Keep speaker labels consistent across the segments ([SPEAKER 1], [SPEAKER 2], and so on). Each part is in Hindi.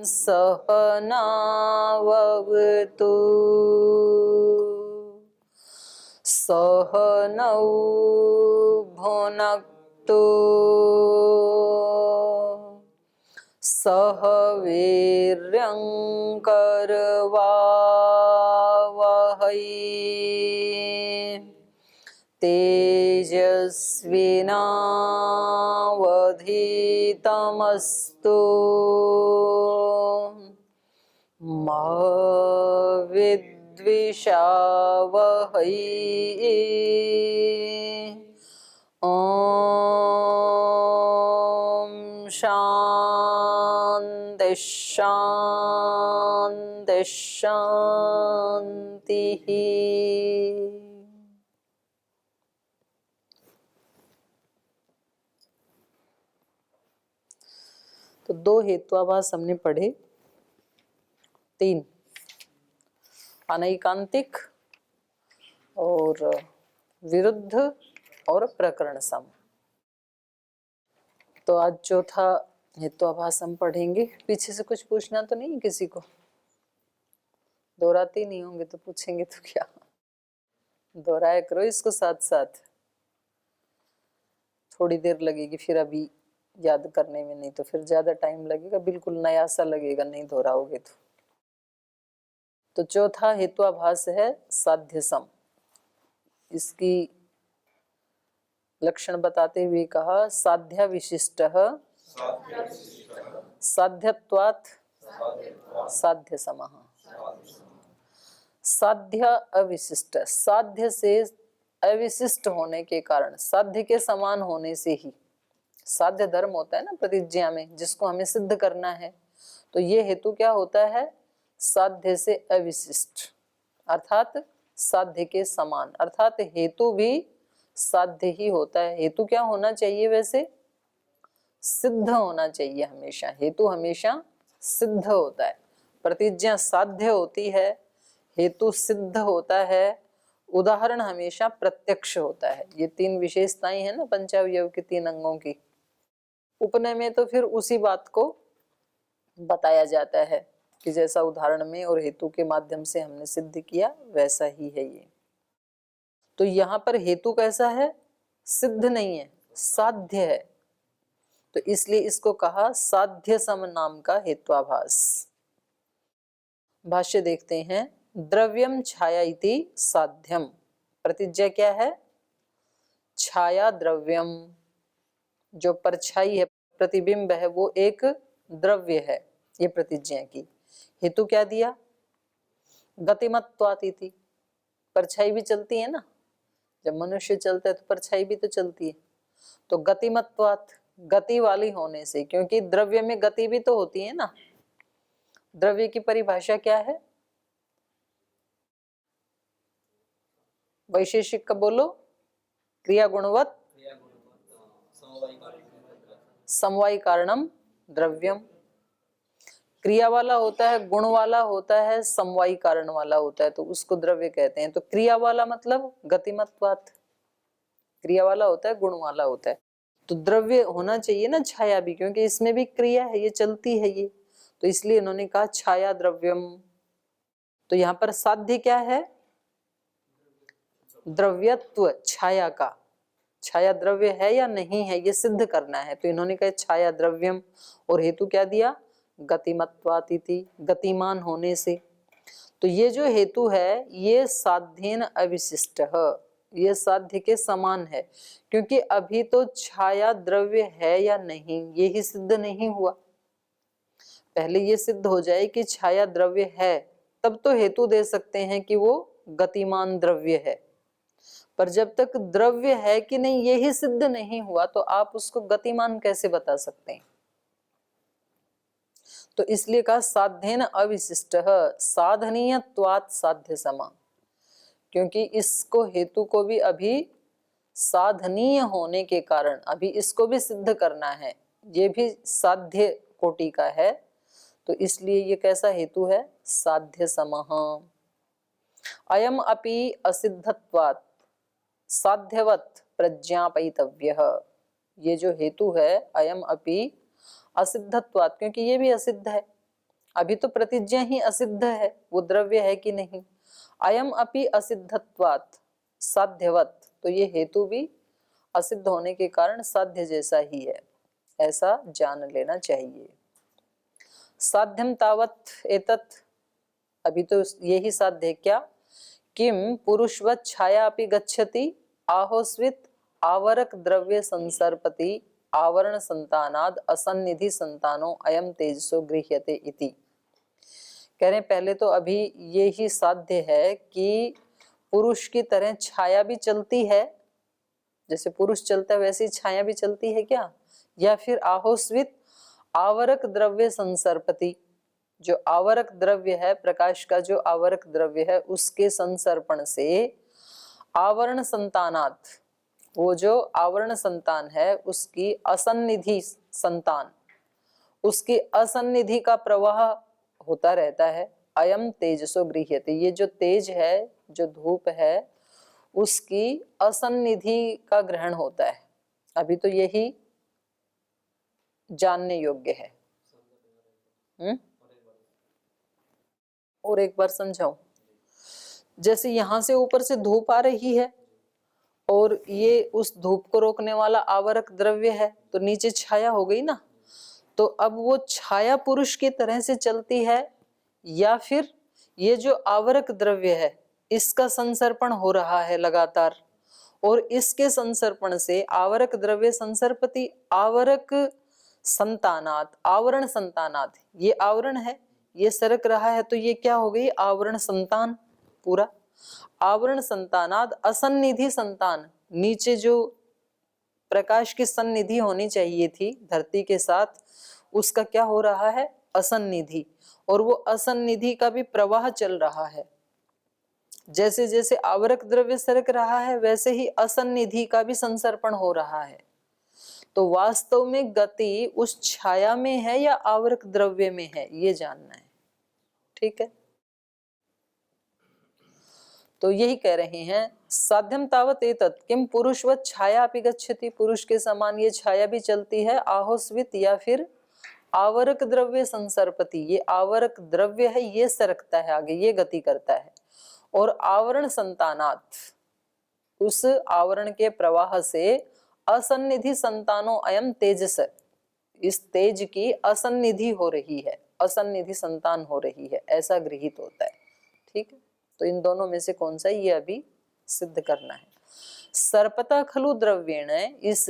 [SPEAKER 1] सहनावतु सहनौ भुनक्तु सह वीर्यं करवावहै तेजस्विनावधीतमस्तु मा विद्विषावहै। ओम शांति शांति शांति। तो दो हेत्वाभास हमने पढ़े, तीन, अनैकांतिक और विरुद्ध और प्रकरण सम। तो आज चौथा हेत्वाभास हम पढ़ेंगे। पीछे से कुछ पूछना तो नहीं किसी को? दोहराते नहीं होंगे तो पूछेंगे तो क्या, दोहराया करो इसको साथ साथ। थोड़ी देर लगेगी फिर अभी याद करने में, नहीं तो फिर ज्यादा टाइम लगेगा, बिल्कुल नया सा लगेगा नहीं दोहराओगे तो चौथा हेत्वाभास है साध्य सम। इसकी लक्षण बताते हुए कहा साध्य विशिष्ट साध्यत्वात् साध्य समः। साध्य अविशिष्ट, साध्य से अविशिष्ट होने के कारण, साध्य के समान होने से ही, साध्य धर्म होता है ना प्रतिज्ञा में जिसको हमें सिद्ध करना है, तो ये हेतु क्या होता है? साध्य से अविशिष्ट अर्थात साध्य के समान, अर्थात हेतु भी साध्य ही होता है। हेतु क्या होना चाहिए? वैसे सिद्ध होना चाहिए हमेशा, हेतु हमेशा सिद्ध होता है। प्रतिज्ञा साध्य होती है, हेतु सिद्ध होता है, उदाहरण हमेशा प्रत्यक्ष होता है। ये तीन विशेषताएं हैं ना पंचावयव के तीन अंगों की। उपनय में तो फिर उसी बात को बताया जाता है कि जैसा उदाहरण में और हेतु के माध्यम से हमने सिद्ध किया वैसा ही है ये। तो यहाँ पर हेतु कैसा है? सिद्ध नहीं है, साध्य है, तो इसलिए इसको कहा साध्य सम नाम का हेत्वाभास। भाष्य देखते हैं। द्रव्यम छाया इति साध्यम। प्रतिज्ञा क्या है? छाया द्रव्यम, जो परछाई है, प्रतिबिंब है, वो एक द्रव्य है, ये प्रतिज्ञा की। हेतु क्या दिया? गतिमत्वात् इति। परछाई भी चलती है ना, जब मनुष्य चलता है तो परछाई भी तो चलती है। तो गतिमत्वात्, गति वाली होने से, क्योंकि द्रव्य में गति भी तो होती है ना। द्रव्य की परिभाषा क्या है? वैशेषिक का बोलो। क्रिया गुणवत् समवायी कारणम द्रव्यम। क्रिया वाला होता है, गुण वाला होता है, समवायी कारण वाला होता है, तो उसको द्रव्य कहते हैं। तो क्रिया वाला मतलब गतिमत्वात्, क्रिया वाला होता है, गुण वाला होता है। तो द्रव्य होना चाहिए ना छाया भी, क्योंकि इसमें भी क्रिया है, ये चलती है ये, तो इसलिए इन्होंने कहा छाया द्रव्यम। तो यहाँ पर साध्य क्या है? द्रव्यत्व छाया का। छाया द्रव्य है या नहीं है ये सिद्ध करना है, तो इन्होंने कहा छाया द्रव्यम। और हेतु क्या दिया? गतिमत्वातिथि, गतिमान होने से। तो ये जो हेतु है ये साध्येन अविशिष्ट, ये साध्य के समान है, क्योंकि अभी तो छाया द्रव्य है या नहीं ये ही सिद्ध नहीं हुआ। पहले ये सिद्ध हो जाए कि छाया द्रव्य है, तब तो हेतु दे सकते हैं कि वो गतिमान द्रव्य है। पर जब तक द्रव्य है कि नहीं ये ही सिद्ध नहीं हुआ, तो आप उसको गतिमान कैसे बता सकते हैं? तो इसलिए कहा साध्येन अविशिष्ट साधनीयत्वात् साध्य समा, क्योंकि इसको हेतु को भी अभी साधनीय होने के कारण अभी इसको भी सिद्ध करना है, ये भी साध्य कोटि का है, तो इसलिए ये कैसा हेतु है? साध्य समः। अयम अपि असिद्धत्वात् साध्यवत् प्रज्ञापयितव्यः। ये जो हेतु है अयम अपि असिद्धत्वात्, क्योंकि ये भी असिद्ध है, अभी तो प्रतिज्ञा ही असिद्ध है, वो द्रव्य है कि नहीं। अयम अपि असिद्धत्वात् साध्यवत, तो ये हेतु भी असिद्ध होने के कारण साध्य जैसा ही है, ऐसा जान लेना चाहिए। साध्यम तावत एतत्, अभी तो यही साध्य है क्या? किम पुरुषवत छाया अपि गच्छति आहोस्वित आवरक द्रव्य संसर्पति आवरण संतानाद असन्निधि संतानो अयम तेजसो गृह्यते इति। कह रहे पहले तो अभी ये ही साध्य है कि पुरुष की तरह छाया भी चलती है, जैसे पुरुष चलता है वैसी छाया भी चलती है क्या? या फिर आहोस्वित आवरक द्रव्य संसर्पति, जो आवरक द्रव्य है, प्रकाश का जो आवरक द्रव्य है, उसके संसर्पण से आवरण संतानात, वो जो आवरण संतान है उसकी असन्निधि संतान, उसकी असन्निधि का प्रवाह होता रहता है। अयम तेजसो गृह्यते, ये जो तेज है, जो धूप है, उसकी असन्निधि का ग्रहण होता है। अभी तो यही जानने योग्य है। और एक बार समझाऊं, जैसे यहां से ऊपर से धूप आ रही है और ये उस धूप को रोकने वाला आवरक द्रव्य है, तो नीचे छाया हो गई ना। तो अब वो छाया पुरुष की तरह से चलती है, या फिर ये जो आवरक द्रव्य है इसका संसर्पण हो रहा है लगातार, और इसके संसर्पण से आवरक द्रव्य संसर्पति आवरक संतानात, आवरण संतानात, ये आवरण है, ये सरक रहा है, तो ये क्या हो गई? आवरण संतान पूरा। आवरण संतानाद असन्निधि संतान, नीचे जो प्रकाश की सन्निधि होनी चाहिए थी धरती के साथ, उसका क्या हो रहा है? असन्निधि। और वो असन्निधि का भी प्रवाह चल रहा है। जैसे जैसे आवरक द्रव्य सरक रहा है वैसे ही असन्निधि का भी संसर्पण हो रहा है। तो वास्तव में गति उस छाया में है या आवरक द्रव्य में है, ये जानना है। ठीक है, तो यही कह रहे हैं साध्यम तावत एतत् किम पुरुषवत छाया अपि गच्छति, पुरुष के समान ये छाया भी चलती है। आहोस्वित, या फिर आवरक द्रव्य संसर्पति, ये आवरक द्रव्य है, ये सरकता है आगे, ये गति करता है। और आवरण संतानात, उस आवरण के प्रवाह से असन्निधि संतानो अयम तेजस, इस तेज की असन्निधि हो रही है, असन्निधि संतान हो रही है, ऐसा गृहीत होता है। ठीक है, तो इन दोनों में से कौन सा, ये अभी सिद्ध करना है। सर्पता खलु द्रव्येण, इस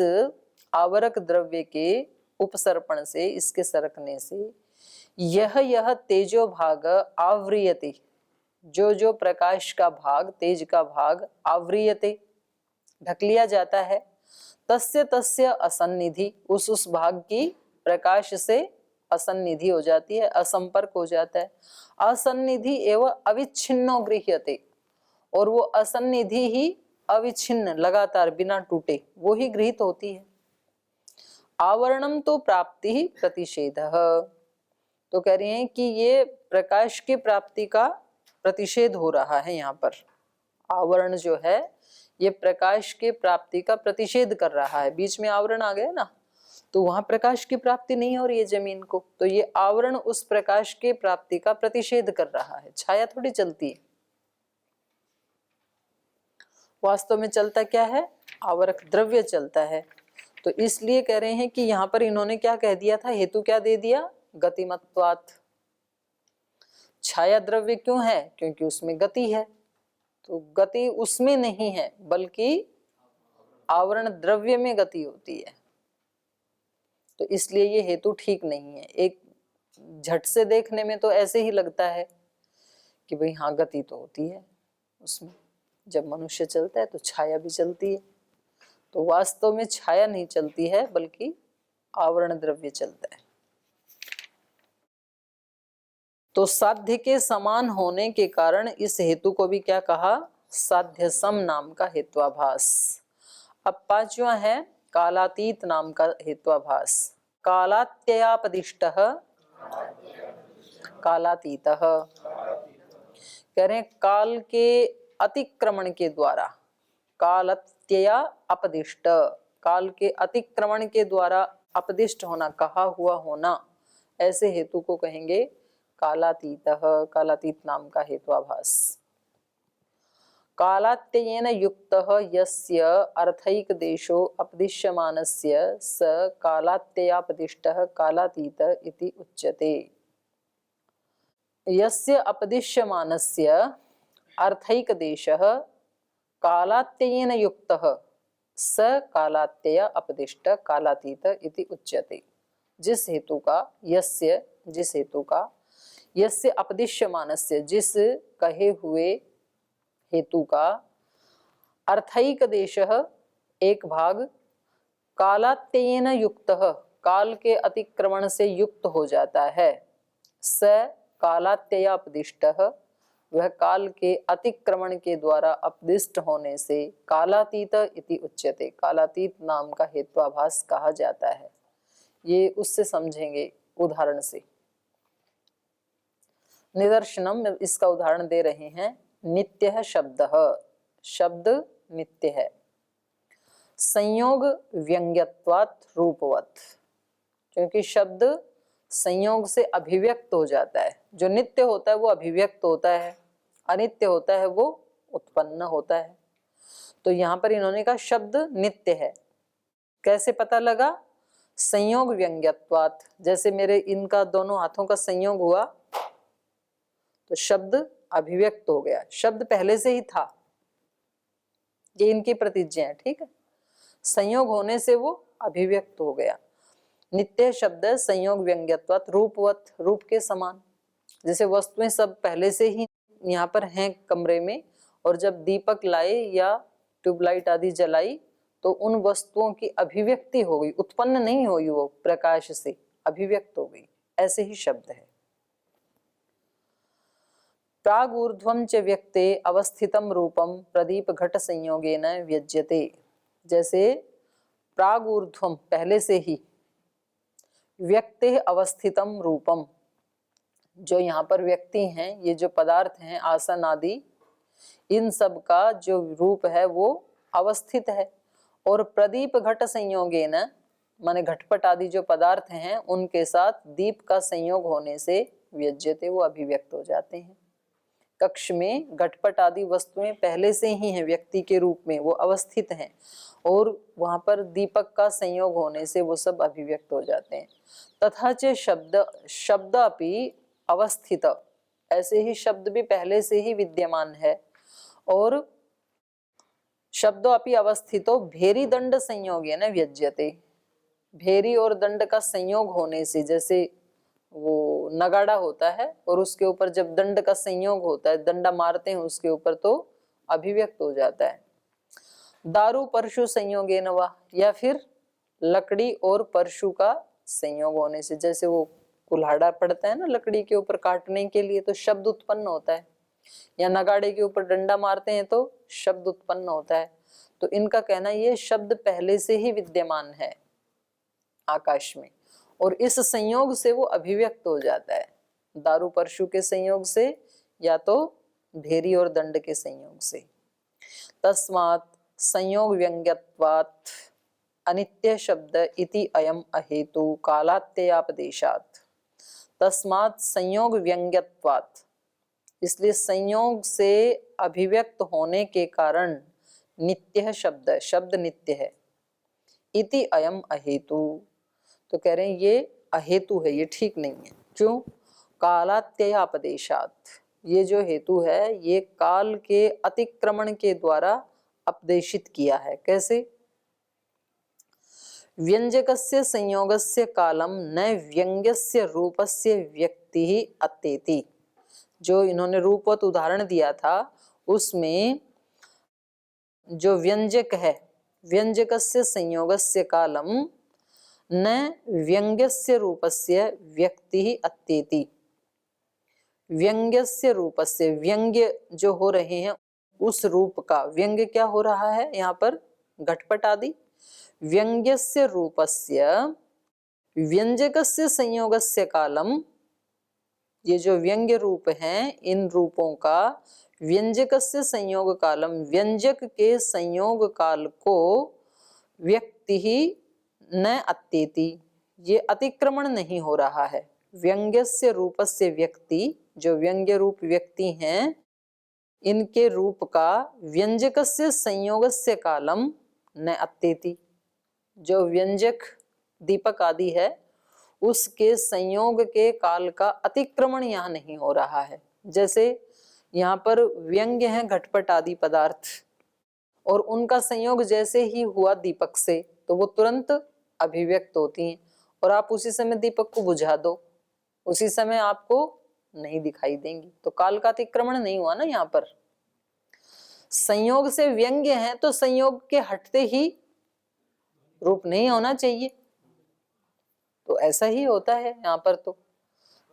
[SPEAKER 1] आवरक द्रव्य के उपसर्पण से, इसके सरकने से, यह तेजो भाग आवृयते, जो जो प्रकाश का भाग, तेज का भाग, आवृयते ढक लिया जाता है, तस्य तस्य असन्निधि, उस भाग की प्रकाश से असन्निधि हो जाती है, असंपर्क हो जाता है। असन्निधि एवं अविच्छिन्नो गृह्यते, और वो असन्निधि ही अविच्छिन्न, लगातार बिना टूटे वो ही गृहीत होती है। आवरणम तो प्राप्ति ही प्रतिषेध, तो कह रही हैं कि ये प्रकाश की प्राप्ति का प्रतिषेध हो रहा है। यहाँ पर आवरण जो है ये प्रकाश के प्राप्ति का प्रतिषेध कर रहा है। बीच में आवरण आ गया ना, तो वहां प्रकाश की प्राप्ति नहीं हो रही है जमीन को, तो ये आवरण उस प्रकाश के प्राप्ति का प्रतिषेध कर रहा है। छाया थोड़ी चलती है, वास्तव में चलता क्या है? आवरक द्रव्य चलता है। तो इसलिए कह रहे हैं कि यहाँ पर इन्होंने क्या कह दिया था, हेतु क्या दे दिया? गतिमत्वात्। छाया द्रव्य क्यों है? क्योंकि उसमें गति है। तो गति उसमें नहीं है बल्कि आवरण द्रव्य में गति होती है, तो इसलिए ये हेतु ठीक नहीं है। एक झट से देखने में तो ऐसे ही लगता है कि भाई हाँ गति तो होती है उसमें, जब मनुष्य चलता है तो छाया भी चलती है, तो वास्तव में छाया नहीं चलती है बल्कि आवरण द्रव्य चलता है। तो साध्य के समान होने के कारण इस हेतु को भी क्या कहा? साध्य सम नाम का हेत्वाभास। अब पांचवा है कालातीत नाम का हेत्वाभास। कालात्ययापदिष्टः कालातीतः, कह रहे काल के अतिक्रमण के द्वारा, कालत्यया अपदिष्ट, काल के अतिक्रमण के द्वारा अपदिष्ट होना, कहा हुआ होना, ऐसे हेतु को कहेंगे कालातीतः, कालातीत नाम का हेत्वाभास। कालात्ययेन युक्तः यस्य अर्थैकदेशो अपदिश्यमानस्य स कालात्ययापदिष्टः कालातीत इति उच्यते। यस्य अपदिश्यमानस्य अर्थैकदेशः कालात्ययेन युक्तः स कालात्यय अपदिष्ट कालातीत इति उच्यते। जिस हेतु का यस्य अपदिश्यमानस्य, जिस कहे हुए हेतु का अर्थैक देशः एक भाग कालात्ययेन युक्तः काल के अतिक्रमण से युक्त हो जाता है, स कालात्यय अपदिष्टः वह काल के अतिक्रमण के द्वारा अपदिष्ट होने से कालातीत इति उच्यते, कालातीत नाम का हेत्वाभास कहा जाता है। ये उससे समझेंगे उदाहरण से। निदर्शनम, इसका उदाहरण दे रहे हैं। नित्यः शब्दः, शब्द नित्य है। संयोग व्यंग्यत्वात् रूपवत्, क्योंकि शब्द संयोग से अभिव्यक्त हो जाता है। जो नित्य होता है वो अभिव्यक्त होता है, अनित्य होता है वो उत्पन्न होता है। तो यहाँ पर इन्होंने कहा शब्द नित्य है। कैसे पता लगा? संयोग व्यंग्यत्वात्, जैसे मेरे इनका दोनों हाथों का संयोग हुआ तो शब्द अभिव्यक्त हो गया। शब्द पहले से ही था, ये इनकी प्रतिज्ञा है, ठीक है। संयोग होने से वो अभिव्यक्त हो गया। नित्य शब्द संयोग व्यंग्यत्वात् रूपवत्, रूप के समान। जैसे वस्तुएं सब पहले से ही यहाँ पर हैं कमरे में, और जब दीपक लाए या ट्यूबलाइट आदि जलाई तो उन वस्तुओं की अभिव्यक्ति हो गई, उत्पन्न नहीं हुई, वो प्रकाश से अभिव्यक्त हो गई। ऐसे ही शब्द है। प्रागूर्ध्वं च व्यक्ते अवस्थितम रूपम प्रदीप घट संयोगेन व्यज्यते। जैसे प्रागूर्ध्वम पहले से ही, व्यक्ते अवस्थितम रूपम, जो यहाँ पर व्यक्ति हैं, ये जो पदार्थ हैं आसन आदि, इन सब का जो रूप है वो अवस्थित है। और प्रदीप घट संयोगेन, माने घटपट आदि जो पदार्थ हैं उनके साथ दीप का संयोग होने से व्यज्यते, वो अभिव्यक्त हो जाते हैं। कक्ष में घटपट आदि वस्तुएं पहले से ही हैं, व्यक्ति के रूप में वो अवस्थित हैं, और वहां पर दीपक का संयोग होने से वो सब अभिव्यक्त हो जाते हैं। तथा च शब्द अपि अवस्थित, ऐसे ही शब्द भी पहले से ही विद्यमान है। और शब्दो अपि अवस्थितो भेरी दंड संयोगेन व्यज्यते, भेरी और दंड का संयोग होने से, जैसे वो नगाड़ा होता है और उसके ऊपर जब दंड का संयोग होता है, डंडा मारते हैं उसके ऊपर, तो अभिव्यक्त हो जाता है। दारू परशु संयोगेन वा, या फिर लकड़ी और परशु का संयोग होने से, जैसे वो कुल्हाड़ा पड़ता है ना लकड़ी के ऊपर काटने के लिए, तो शब्द उत्पन्न होता है। या नगाड़े के ऊपर डंडा मारते हैं तो शब्द उत्पन्न होता है। तो इनका कहना ये शब्द पहले से ही विद्यमान है आकाश में, और इस संयोग से वो अभिव्यक्त हो जाता है, दारू परशु के संयोग से या तो भेरी और दंड के संयोग से। तस्मात् संयोग व्यंग्यत्वात् अनित्य शब्द इति अयम अहेतु कालात्ययापदेशात्। तस्मात् संयोग व्यंग्यत्वात्, इसलिए संयोग से अभिव्यक्त होने के कारण नित्य शब्द, शब्द नित्य है। इति अयम अहेतु, तो कह रहे हैं ये अहेतु है, ये ठीक नहीं है। क्यों? कालात्ययापदेशात्, ये जो हेतु है ये काल के अतिक्रमण के द्वारा उपदेशित किया है। कैसे? व्यंजकस्य संयोगस्य कालम न व्यंग्यस्य रूपस्य व्यक्ति अत्येति। जो इन्होंने रूपवत उदाहरण दिया था उसमें जो व्यंजक है, व्यंजकस्य संयोगस्य कालम न व्यंग्यस्य रूपस्य व्यक्ति अत्येति। व्यंग्यस्य रूपस्य, व्यंग्य जो हो रहे हैं उस रूप का, व्यंग्य क्या हो रहा है यहाँ पर? घटपट आदि। व्यंग्यस्य रूपस्य व्यंजकस्य संयोगस्य कालम, ये जो व्यंग्य रूप हैं इन रूपों का व्यंजकस्य संयोग कालम, व्यंजक के संयोग काल को व्यक्ति ही न अत्येति, ये अतिक्रमण नहीं हो रहा है। व्यंग्यस्य रूपस्य व्यक्ति, जो व्यंग्य रूप व्यक्ति हैं, इनके रूप का व्यंजकस्य संयोगस्य कालम न अत्येति। जो व्यंजक दीपक आदि है उसके संयोग के काल का अतिक्रमण यहाँ नहीं हो रहा है। जैसे यहाँ पर व्यंग्य है घटपट आदि पदार्थ, और उनका संयोग जैसे ही हुआ दीपक से तो वो तुरंत अभिव्यक्त होती हैं, और आप उसी समय दीपक को बुझा दो, उसी समय आपको नहीं दिखाई देंगी। तो काल का अतिक्रमण नहीं हुआ ना यहाँ पर। संयोग से व्यंग्य है तो संयोग के हटते ही रूप नहीं होना चाहिए, तो ऐसा ही होता है यहाँ पर। तो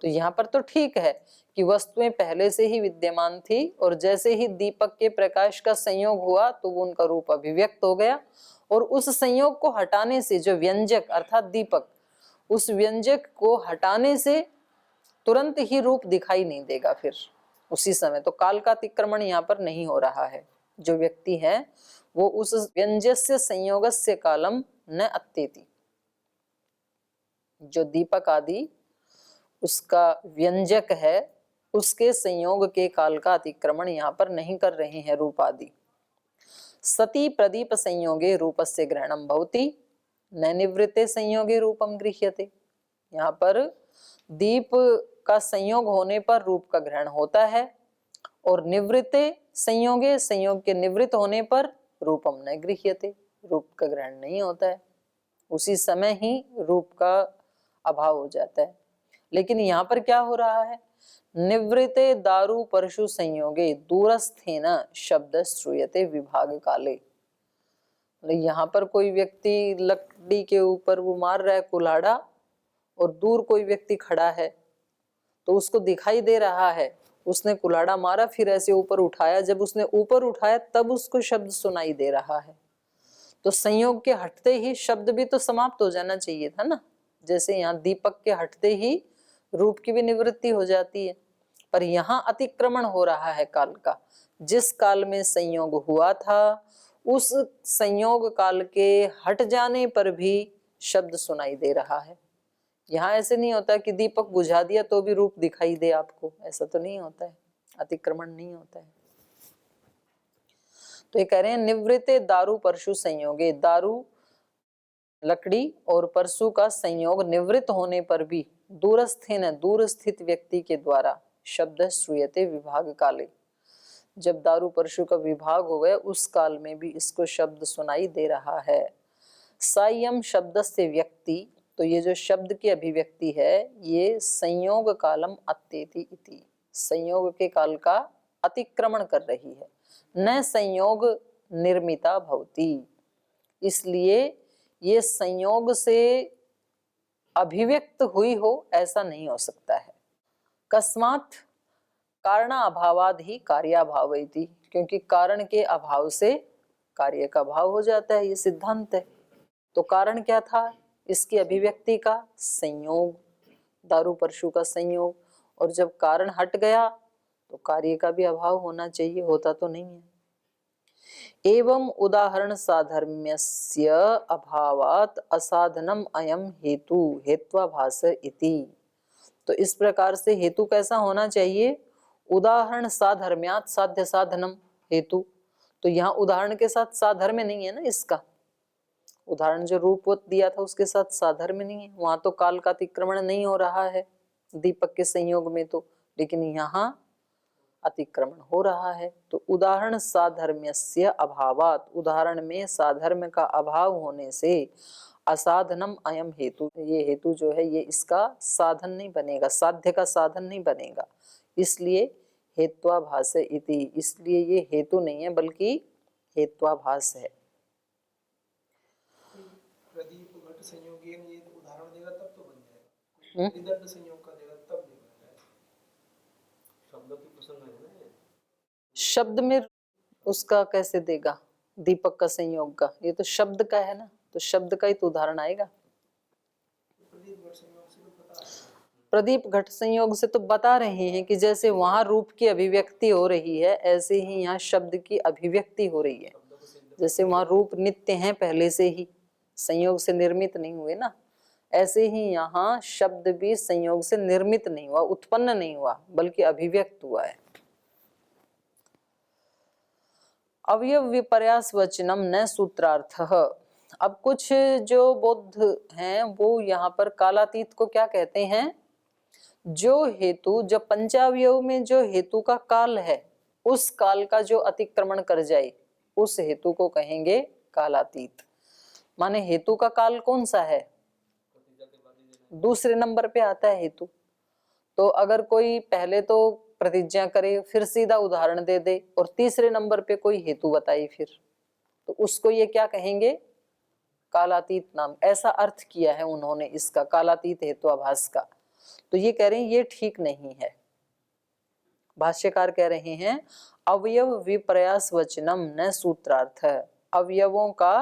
[SPEAKER 1] यहाँ पर तो ठीक है कि वस्तुएं पहले से ही विद्यमान थी, और जैसे ही दीपक के प्रकाश का संयोग हुआ तो वो उनका रूप अभिव्यक्त हो गया, और उस संयोग को हटाने से जो व्यंजक अर्थात दीपक, उस व्यंजक को हटाने से तुरंत ही रूप दिखाई नहीं देगा फिर उसी समय। तो काल का अतिक्रमण यहाँ पर नहीं हो रहा है। जो व्यक्ति है वो उस व्यंजस्य संयोगस्य कालम न अत्येति। जो दीपक आदि उसका व्यंजक है उसके संयोग के काल का अतिक्रमण यहाँ पर नहीं कर रहे हैं रूप आदि। सती प्रदीप संयोगे रूपस्य ग्रहणम भवति न निवृत्ते संयोगे रूपम गृह्यते। यहाँ पर दीप का संयोग होने पर रूप का ग्रहण होता है, और निवृत्ते संयोगे, संयोग के निवृत्त होने पर रूपम न गृह्यते, रूप का ग्रहण नहीं होता है, उसी समय ही रूप का अभाव हो जाता है। लेकिन यहाँ पर क्या हो रहा है, निवृत्ते दारु परशु संयोगे दूरस्थेन शब्द श्रूयते विभाग काले। यहाँ पर कोई व्यक्ति लकड़ी के ऊपर वो मार रहा है कुल्हाड़ा, और दूर कोई व्यक्ति खड़ा है तो उसको दिखाई दे रहा है, उसने कुल्हाड़ा मारा फिर ऐसे ऊपर उठाया, जब उसने ऊपर उठाया तब उसको शब्द सुनाई दे रहा है। तो संयोग के हटते ही शब्द भी तो समाप्त हो जाना चाहिए था ना। जैसे यहाँ दीपक के हटते ही रूप की भी निवृत्ति हो जाती है, पर यहाँ अतिक्रमण हो रहा है काल का। जिस काल में संयोग हुआ था उस संयोग काल के हट जाने पर भी शब्द सुनाई दे रहा है। यहाँ ऐसे नहीं होता कि दीपक बुझा दिया तो भी रूप दिखाई दे आपको, ऐसा तो नहीं होता है, अतिक्रमण नहीं होता है। तो ये कह रहे हैं निवृत्ते दारु परशु संयोगे, दारु लकड़ी और परशु का संयोग निवृत्त होने पर भी दूरस्थेन, दूर स्थित व्यक्ति के द्वारा शब्द श्रूयते विभाग काले। जब दारु परशु का विभाग हो गया उस काल में भी इसको शब्द सुनाई दे रहा है। सायम शब्द से व्यक्ति, तो ये जो शब्द की अभिव्यक्ति है ये संयोग कालम अत्येति इति, संयोग के काल का अतिक्रमण कर रही है। न संयोग निर्मिता भवति, इसलिए ये संयोग से अभिव्यक्त हुई हो ऐसा नहीं हो सकता है। कस्मात् कारण अभावाद ही कार्याभाव इति, क्योंकि कारण के अभाव से कार्य का अभाव हो जाता है, ये सिद्धांत है। तो कारण क्या था इसकी अभिव्यक्ति का? संयोग, दारु परशु का संयोग, और जब कारण हट गया तो कार्य का भी अभाव होना चाहिए, होता तो नहीं है। एवं उदाहरण साधर्म्यस्य अभावात असाधनम अयम हेतु हेत्वाभास इति। तो इस प्रकार से हेतु कैसा होना चाहिए? उदाहरण साधर्म्यात साध्य साधनम हेतु। तो यहाँ उदाहरण के साथ साधर्म्य नहीं है ना, इसका उदाहरण जो रूपवत दिया था उसके साथ साधर्म्य नहीं है, वहां तो काल का अतिक्रमण नहीं हो रहा है दीपक के संयोग में तो, लेकिन यहाँ अतिक्रमण हो रहा है। तो उदाहरण साधर्म्यस्य अभावात, उदाहरण में साधर्म्य का अभाव होने से असाधनम अयम हेतु, ये हेतु जो है ये इसका साधन नहीं बनेगा, साध्य का साधन नहीं बनेगा, इसलिए हेत्वाभास इति, इसलिए ये हेतु नहीं है बल्कि हेत्वाभास है।
[SPEAKER 2] प्रदीप घट संयोगी ये उदाहरण देगा तब तो बन जाएगा, विदर्भ संयोग का देगा तब नहीं बनेगा। शब्दों की पसंद है ना,
[SPEAKER 1] शब्द में उसका कैसे देगा दीपक का संयोग का? ये तो शब्द का है ना, तो शब्द का ही तो उदाहरण आएगा। प्रदीप घट संयोग से तो बता रहे हैं कि जैसे वहां रूप की अभिव्यक्ति हो रही है ऐसे ही यहाँ शब्द की अभिव्यक्ति हो रही है। जैसे वहां रूप नित्य हैं पहले से ही, संयोग से निर्मित नहीं हुए ना, ऐसे ही यहाँ शब्द भी संयोग से निर्मित नहीं हुआ, उत्पन्न नहीं हुआ, बल्कि अभिव्यक्त हुआ है। अवयव विपर्यास वचनम न सूत्रार्थः। अब कुछ जो बौद्ध हैं वो यहाँ पर कालातीत को क्या कहते हैं, जो हेतु, जब पंचावयव में जो हेतु का काल है उस काल का जो अतिक्रमण कर जाए उस हेतु को कहेंगे कालातीत। माने हेतु का काल कौन सा है, दूसरे नंबर पे आता है हेतु। तो अगर कोई पहले तो प्रतिज्ञा करे फिर सीधा उदाहरण दे दे और तीसरे नंबर पे कोई हेतु बताई फिर, तो उसको ये क्या कहेंगे, कालातीत नाम। ऐसा अर्थ किया है उन्होंने इसका, कालातीत हेतुआभास का। तो ये कह रहे हैं ये ठीक नहीं है। भाष्यकार कह रहे हैं अवयव विपर्यास वचनम न सूत्रार्थ। अवयवों का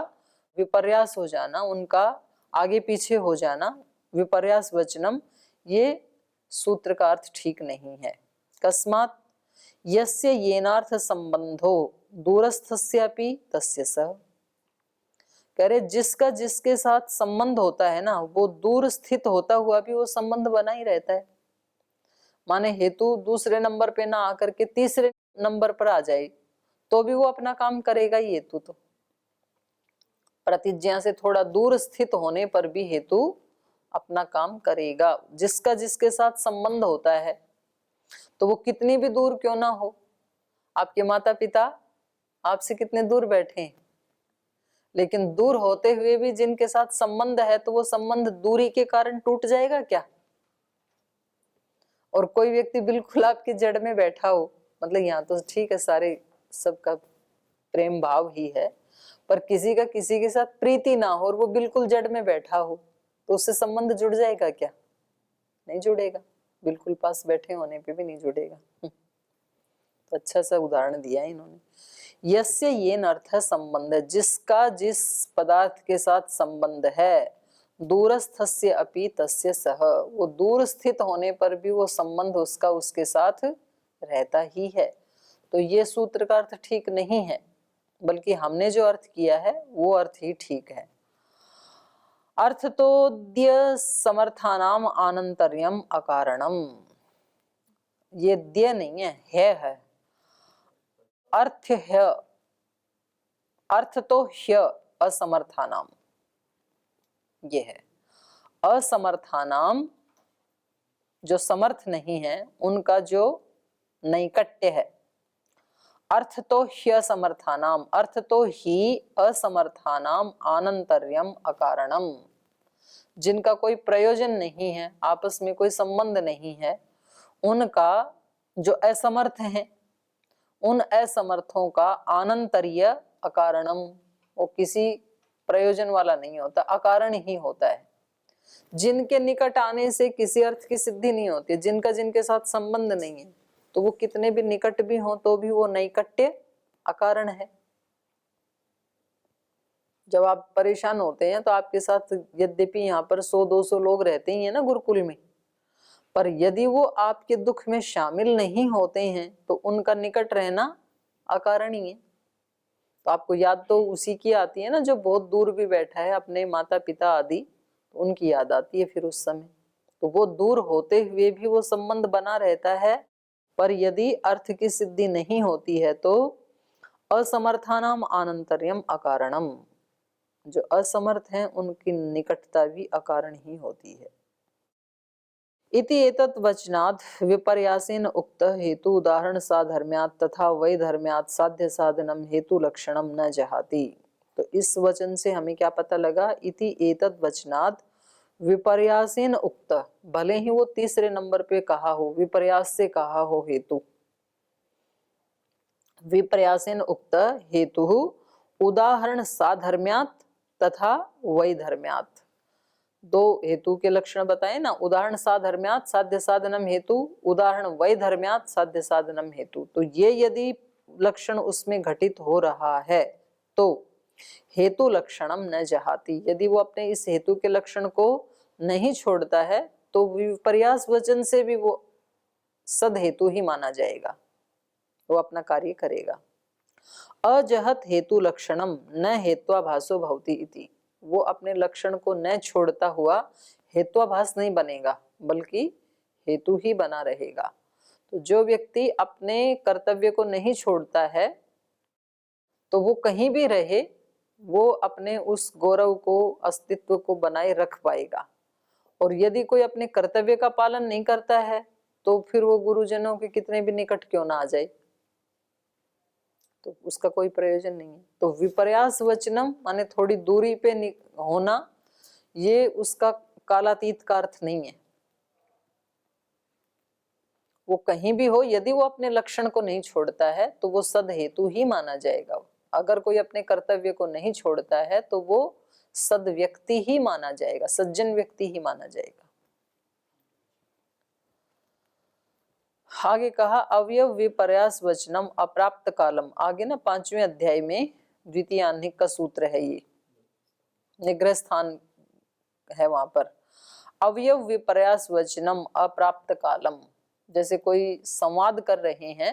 [SPEAKER 1] विपर्यास हो जाना, उनका आगे पीछे हो जाना, विपर्यास वचनम, ये सूत्र का अर्थ ठीक नहीं है। कस्मात् यस्य येनार्थ संबंधो दूरस्थस्यापि तस्य सह। कह रहे जिसका जिसके साथ संबंध होता है ना, वो दूर स्थित होता हुआ भी वो संबंध बना ही रहता है। माने हेतु दूसरे नंबर पे ना आकर के तीसरे नंबर पर आ जाए तो भी वो अपना काम करेगा ही हेतु। तो प्रतिज्ञा से थोड़ा दूर स्थित होने पर भी हेतु अपना काम करेगा। जिसका जिसके साथ संबंध होता है तो वो कितनी भी दूर क्यों ना हो, आपके माता पिता आपसे कितने दूर बैठे हैं, लेकिन दूर होते हुए भी जिनके साथ संबंध है तो वो संबंध दूरी के कारण टूट जाएगा क्या। और कोई व्यक्ति बिल्कुल आपकी जड़ में बैठा हो, मतलब यहाँ तो ठीक है सारे सबका प्रेम भाव ही है, पर किसी का किसी के साथ प्रीति ना हो और वो बिल्कुल जड़ में बैठा हो तो उससे संबंध जुड़ जाएगा क्या, नहीं जुड़ेगा। बिल्कुल पास बैठे होने पे भी नहीं जुड़ेगा। तो अच्छा सा उदाहरण दिया है इन्होंने। यस्य येन अर्थ संबंध, जिसका जिस पदार्थ के साथ संबंध है, दूरस्थस्य अपि तस्य सह, वो दूर स्थित होने पर भी वो संबंध उसका उसके साथ रहता ही है। तो ये सूत्र का अर्थ ठीक नहीं है, बल्कि हमने जो अर्थ किया है वो अर्थ ही ठीक है। अर्थ तो द्य समर्थानाम आनंतर्यम अकारणम, ये द्य नहीं है। अर्थ है, अर्थ तो ह्य असमर्थानाम, ये है असमर्थानाम, जो समर्थ नहीं है उनका जो नैकट्य है। अर्थ तो ह्य समर्थानाम, अर्थ तो ही असमर्थानाम आनंतर्यम अकारणम, जिनका कोई प्रयोजन नहीं है, आपस में कोई संबंध नहीं है, उनका जो असमर्थ हैं उन असमर्थों का आनंतर्य अकारणम, वो किसी प्रयोजन वाला नहीं होता, अकारण ही होता है। जिनके निकट आने से किसी अर्थ की सिद्धि नहीं होती, जिनका जिनके साथ संबंध नहीं है, तो वो कितने भी निकट भी हो तो भी वो नैकट्य अकारण है। जब आप परेशान होते हैं तो आपके साथ यद्यपि यहाँ पर 100-200 लोग रहते ही हैं ना गुरुकुल में, पर यदि वो आपके दुख में शामिल नहीं होते हैं तो उनका निकट रहना अकारण ही है। तो आपको याद तो उसी की आती है ना जो बहुत दूर भी बैठा है, अपने माता पिता आदि, तो उनकी याद आती है फिर उस समय। तो वो दूर होते हुए भी वो संबंध बना रहता है, पर यदि अर्थ की सिद्धि नहीं होती है तो असमर्थानाम आनंतर्यम अकारणम, जो असमर्थ हैं उनकी निकटता भी अकारण ही होती है। इति एतत् वचनात् विपर्यासेन उक्त हेतु उदाहरण साधर्म्यात् तथा वैधर्म्यात् साध्य साधनम हेतु लक्षणम न जहाति। तो इस वचन से हमें क्या पता लगा, इति एतत् वचनात् विपर्यासेन उक्त, भले ही वो तीसरे नंबर पे कहा हो, विपर्यास से कहा हो हेतु, विपर्यासेन उक्त हेतु उदाहरण साधर्म्यात् तथा वैधर्म्यात्, दो हेतु के लक्षण बताए ना, उदाहरण साधर्म्यात् साध्य साधनम हेतु, उदाहरण वैधर्म्यात् साध्य साधनम हेतु। तो ये यदि लक्षण उसमें घटित हो रहा है तो हेतु लक्षणम न जहाति, यदि वो अपने इस हेतु के लक्षण को नहीं छोड़ता है तो विपर्यास वचन से भी वो सद हेतु ही माना जाएगा, वो अपना कार्य करेगा। अजहत हेतु लक्षणम न हेत्वाभासो भवति इति, वो अपने लक्षण को न छोड़ता हुआ हेत्वाभास नहीं बनेगा, बल्कि हेतु ही बना रहेगा। तो जो व्यक्ति अपने कर्तव्य को नहीं छोड़ता है तो वो कहीं भी रहे, वो अपने उस गौरव को, अस्तित्व को बनाए रख पाएगा। और यदि कोई अपने कर्तव्य का पालन नहीं करता है तो फिर वो गुरुजनों के कितने भी निकट क्यों ना आ जाए, तो उसका कोई प्रयोजन नहीं है। तो विपर्यास वचनम माने थोड़ी दूरी पे होना, ये उसका कालातीत का अर्थ नहीं है। वो कहीं भी हो, यदि वो अपने लक्षण को नहीं छोड़ता है तो वो सद हेतु ही माना जाएगा। अगर कोई अपने कर्तव्य को नहीं छोड़ता है तो वो सद व्यक्ति ही माना जाएगा, सज्जन व्यक्ति ही माना जाएगा। आगे कहा अवयव विपर्यास वचनम अप्राप्त कालम। आगे ना 5वें अध्याय में द्वितीय आह्निक का सूत्र है, ये निग्रह स्थान है, वहां पर अवयव विपर्यास वचनम अप्राप्त कालम। जैसे कोई संवाद कर रहे हैं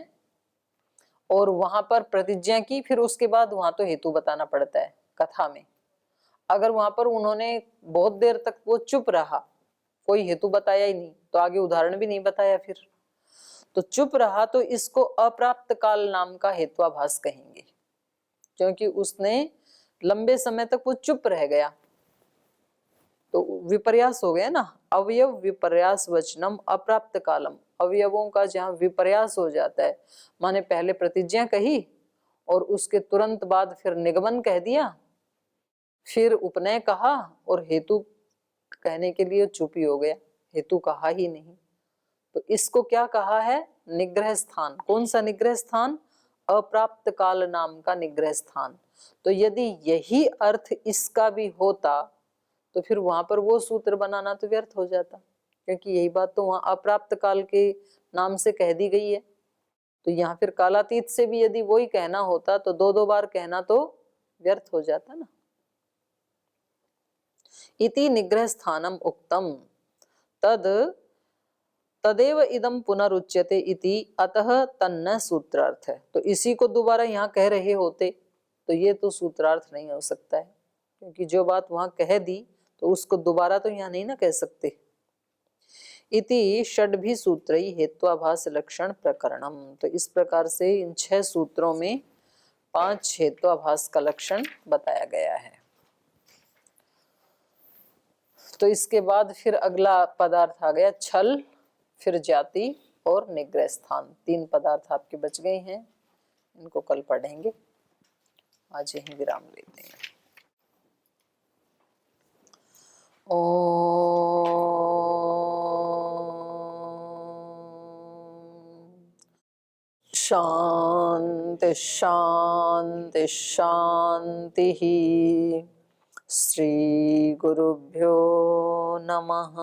[SPEAKER 1] और वहां पर प्रतिज्ञा की, फिर उसके बाद वहां तो हेतु बताना पड़ता है कथा में। अगर वहां पर उन्होंने बहुत देर तक वो चुप रहा, कोई हेतु बताया ही नहीं, तो आगे उदाहरण भी नहीं बताया, फिर तो चुप रहा, तो इसको अप्राप्त काल नाम का हेत्वाभास कहेंगे, क्योंकि उसने लंबे समय तक वो चुप रह गया, तो विपर्यास हो गया ना। अवयव विपर्यास वचनम अप्राप्त कालम। अवयवों का जहाँ विपर्यास हो जाता है, माने पहले प्रतिज्ञा कही और उसके तुरंत बाद फिर निगमन कह दिया, फिर उपनय कहा और हेतु कहने के लिए चुप ही हो गया, हेतु कहा ही नहीं, तो इसको क्या कहा है? निग्रह स्थान। कौन सा निग्रह स्थान? अप्राप्त काल नाम का निग्रह स्थान। तो यदि यही अर्थ इसका भी होता तो फिर वहां पर वो सूत्र बनाना तो व्यर्थ हो जाता, क्योंकि यही बात तो वहां अप्राप्त काल के नाम से कह दी गई है। तो यहाँ फिर कालातीत से भी यदि वही कहना होता तो दो दो बार कहना तो व्यर्थ हो जाता ना। इति निग्रह स्थानम उक्तम तदेव इदम पुनरुच्यते इति अतः तन्न सूत्रार्थ है। तो इसी को दोबारा यहाँ कह रहे होते तो ये तो सूत्रार्थ नहीं हो सकता है, क्योंकि जो बात वहां कह दी तो उसको दोबारा तो यहाँ नहीं ना कह सकते। इति षड्भी सूत्रई हेत्वाभास लक्षण प्रकरणम। तो इस प्रकार से इन 6 सूत्रों में 5 हेत्वाभास का लक्षण बताया गया है। तो इसके बाद फिर अगला पदार्थ आ गया छल, फिर जाति और निग्रह स्थान। 3 पदार्थ आपके बच गए हैं, इनको कल पढ़ेंगे। आज यहीं विराम लेते हैं। शांति शांति शांति। श्री गुरुभ्यो नमः।